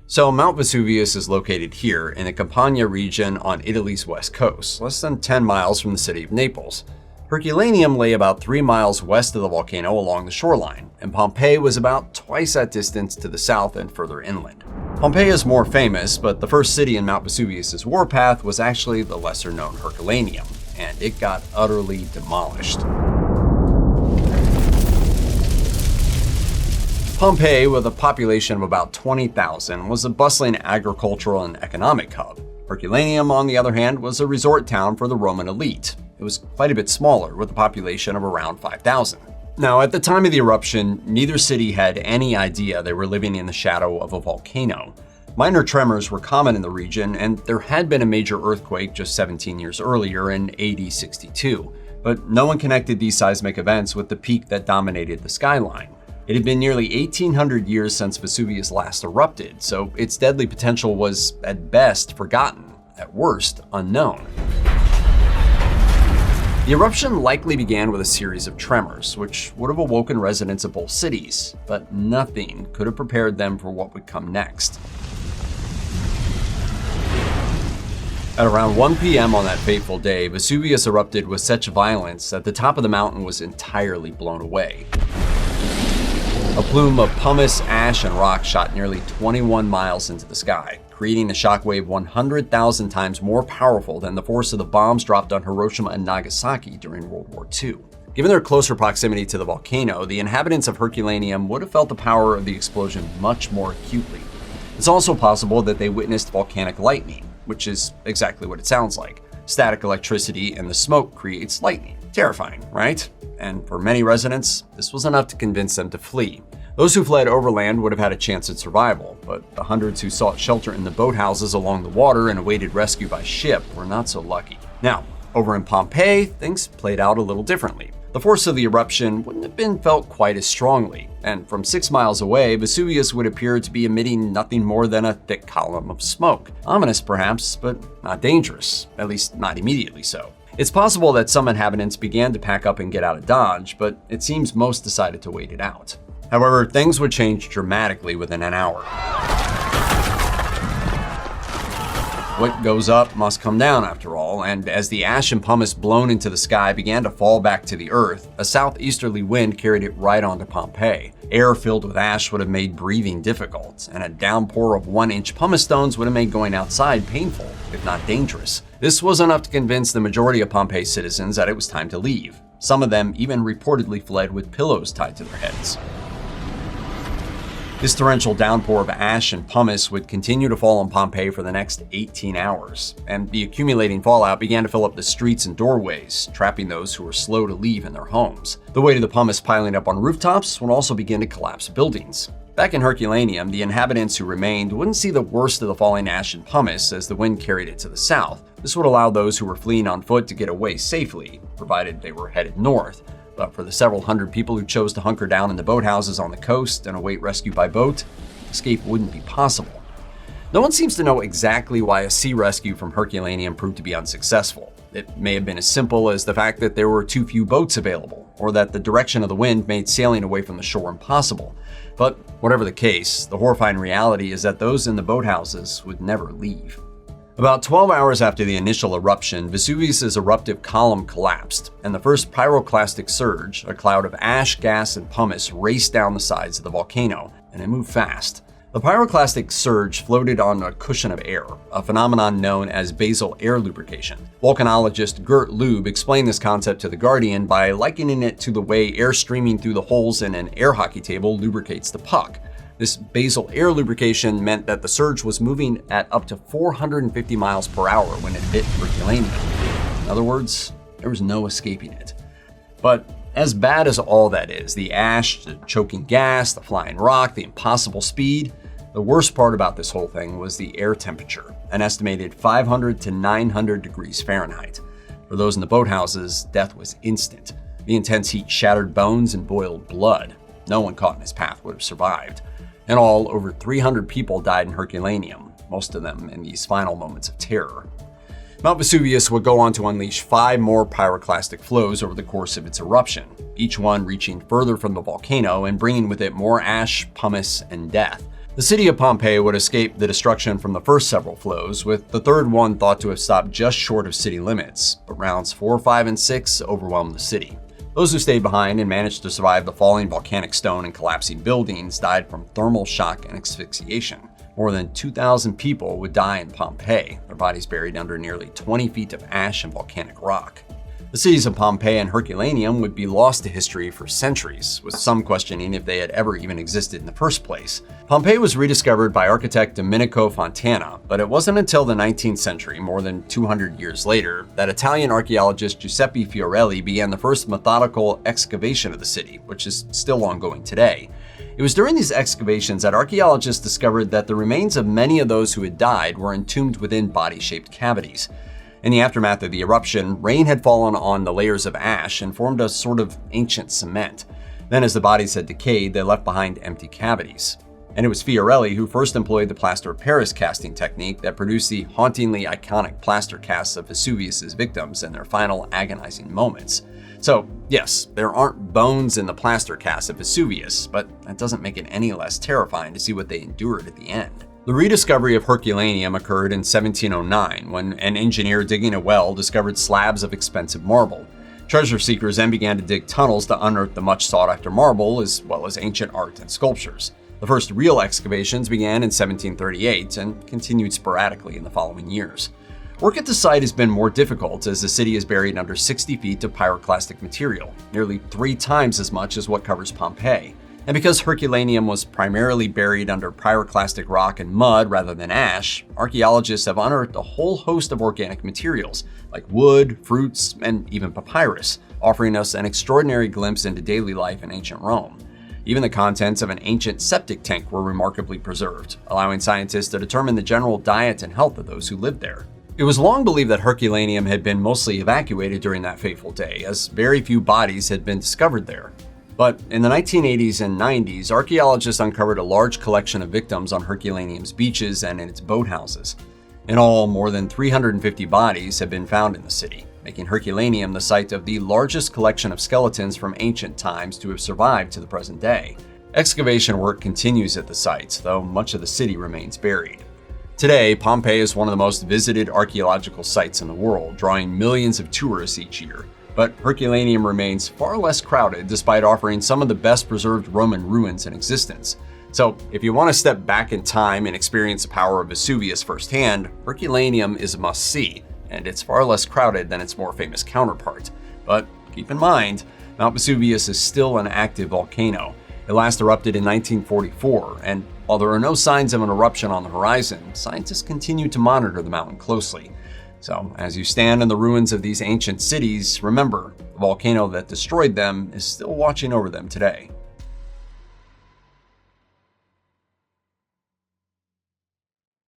So Mount Vesuvius is located here in the Campania region on Italy's west coast, less than 10 miles from the city of Naples. Herculaneum lay about 3 miles west of the volcano along the shoreline, and Pompeii was about twice that distance to the south and further inland. Pompeii is more famous, but the first city in Mt Vesuvius' warpath was actually the lesser-known Herculaneum, and it got utterly demolished. Pompeii, with a population of about 20,000, was a bustling agricultural and economic hub. Herculaneum, on the other hand, was a resort town for the Roman elite. It was quite a bit smaller, with a population of around 5,000. Now, at the time of the eruption, neither city had any idea they were living in the shadow of a volcano. Minor tremors were common in the region, and there had been a major earthquake just 17 years earlier in AD 62, but no one connected these seismic events with the peak that dominated the skyline. It had been nearly 1,800 years since Vesuvius last erupted, so its deadly potential was, at best, forgotten, at worst, unknown. The eruption likely began with a series of tremors, which would have awoken residents of both cities, but nothing could have prepared them for what would come next. At around 1 p.m. on that fateful day, Vesuvius erupted with such violence that the top of the mountain was entirely blown away. A plume of pumice, ash, and rock shot nearly 21 miles into the sky, creating a shockwave 100,000 times more powerful than the force of the bombs dropped on Hiroshima and Nagasaki during World War II. Given their closer proximity to the volcano, the inhabitants of Herculaneum would have felt the power of the explosion much more acutely. It's also possible that they witnessed volcanic lightning, which is exactly what it sounds like. Static electricity and the smoke creates lightning. Terrifying, right? And for many residents, this was enough to convince them to flee. Those who fled overland would have had a chance at survival, but the hundreds who sought shelter in the boathouses along the water and awaited rescue by ship were not so lucky. Now, over in Pompeii, things played out a little differently. The force of the eruption wouldn't have been felt quite as strongly, and from 6 miles away, Vesuvius would appear to be emitting nothing more than a thick column of smoke. Ominous perhaps, but not dangerous, at least not immediately so. It's possible that some inhabitants began to pack up and get out of Dodge, but it seems most decided to wait it out. However, things would change dramatically within an hour. What goes up must come down after all, and as the ash and pumice blown into the sky began to fall back to the earth, a southeasterly wind carried it right onto Pompeii. Air filled with ash would have made breathing difficult, and a downpour of 1-inch pumice stones would have made going outside painful, if not dangerous. This was enough to convince the majority of Pompeii's citizens that it was time to leave. Some of them even reportedly fled with pillows tied to their heads. This torrential downpour of ash and pumice would continue to fall on Pompeii for the next 18 hours, and the accumulating fallout began to fill up the streets and doorways, trapping those who were slow to leave in their homes. The weight of the pumice piling up on rooftops would also begin to collapse buildings. Back in Herculaneum, the inhabitants who remained wouldn't see the worst of the falling ash and pumice as the wind carried it to the south. This would allow those who were fleeing on foot to get away safely, provided they were headed north. But for the several hundred people who chose to hunker down in the boathouses on the coast and await rescue by boat, escape wouldn't be possible. No one seems to know exactly why a sea rescue from Herculaneum proved to be unsuccessful. It may have been as simple as the fact that there were too few boats available, or that the direction of the wind made sailing away from the shore impossible. But whatever the case, the horrifying reality is that those in the boathouses would never leave. About 12 hours after the initial eruption, Vesuvius' eruptive column collapsed, and the first pyroclastic surge, a cloud of ash, gas, and pumice, raced down the sides of the volcano, and it moved fast. The pyroclastic surge floated on a cushion of air, a phenomenon known as basal air lubrication. Volcanologist Gert Lube explained this concept to The Guardian by likening it to the way air streaming through the holes in an air hockey table lubricates the puck. This basal air lubrication meant that the surge was moving at up to 450 miles per hour when it hit Herculaneum. In other words, there was no escaping it. But as bad as all that is, the ash, the choking gas, the flying rock, the impossible speed, the worst part about this whole thing was the air temperature, an estimated 500 to 900 degrees Fahrenheit. For those in the boathouses, death was instant. The intense heat shattered bones and boiled blood. No one caught in his path would have survived. In all, over 300 people died in Herculaneum, most of them in these final moments of terror. Mount Vesuvius would go on to unleash 5 more pyroclastic flows over the course of its eruption, each one reaching further from the volcano and bringing with it more ash, pumice, and death. The city of Pompeii would escape the destruction from the first several flows, with the third one thought to have stopped just short of city limits, but rounds 4, 5, and 6 overwhelmed the city. Those who stayed behind and managed to survive the falling volcanic stone and collapsing buildings died from thermal shock and asphyxiation. More than 2,000 people would die in Pompeii, their bodies buried under nearly 20 feet of ash and volcanic rock. The cities of Pompeii and Herculaneum would be lost to history for centuries, with some questioning if they had ever even existed in the first place. Pompeii was rediscovered by architect Domenico Fontana, but it wasn't until the 19th century, more than 200 years later, that Italian archaeologist Giuseppe Fiorelli began the first methodical excavation of the city, which is still ongoing today. It was during these excavations that archaeologists discovered that the remains of many of those who had died were entombed within body-shaped cavities. In the aftermath of the eruption, rain had fallen on the layers of ash and formed a sort of ancient cement. Then, as the bodies had decayed, they left behind empty cavities. And it was Fiorelli who first employed the plaster of Paris casting technique that produced the hauntingly iconic plaster casts of Vesuvius' victims in their final agonizing moments. So, yes, there aren't bones in the plaster cast of Vesuvius, but that doesn't make it any less terrifying to see what they endured at the end. The rediscovery of Herculaneum occurred in 1709, when an engineer digging a well discovered slabs of expensive marble. Treasure seekers then began to dig tunnels to unearth the much sought-after marble, as well as ancient art and sculptures. The first real excavations began in 1738 and continued sporadically in the following years. Work at the site has been more difficult as the city is buried under 60 feet of pyroclastic material, nearly 3 times as much as what covers Pompeii. And because Herculaneum was primarily buried under pyroclastic rock and mud rather than ash, archaeologists have unearthed a whole host of organic materials, like wood, fruits, and even papyrus, offering us an extraordinary glimpse into daily life in ancient Rome. Even the contents of an ancient septic tank were remarkably preserved, allowing scientists to determine the general diet and health of those who lived there. It was long believed that Herculaneum had been mostly evacuated during that fateful day, as very few bodies had been discovered there. But in the 1980s and 90s, archaeologists uncovered a large collection of victims on Herculaneum's beaches and in its boathouses. In all, more than 350 bodies have been found in the city, making Herculaneum the site of the largest collection of skeletons from ancient times to have survived to the present day. Excavation work continues at the site, though much of the city remains buried. Today, Pompeii is one of the most visited archaeological sites in the world, drawing millions of tourists each year. But Herculaneum remains far less crowded despite offering some of the best preserved Roman ruins in existence. So if you want to step back in time and experience the power of Vesuvius firsthand, Herculaneum is a must-see, and it's far less crowded than its more famous counterpart. But keep in mind, Mt Vesuvius is still an active volcano. It last erupted in 1944, and while there are no signs of an eruption on the horizon, scientists continue to monitor the mountain closely. So, as you stand in the ruins of these ancient cities, remember, the volcano that destroyed them is still watching over them today.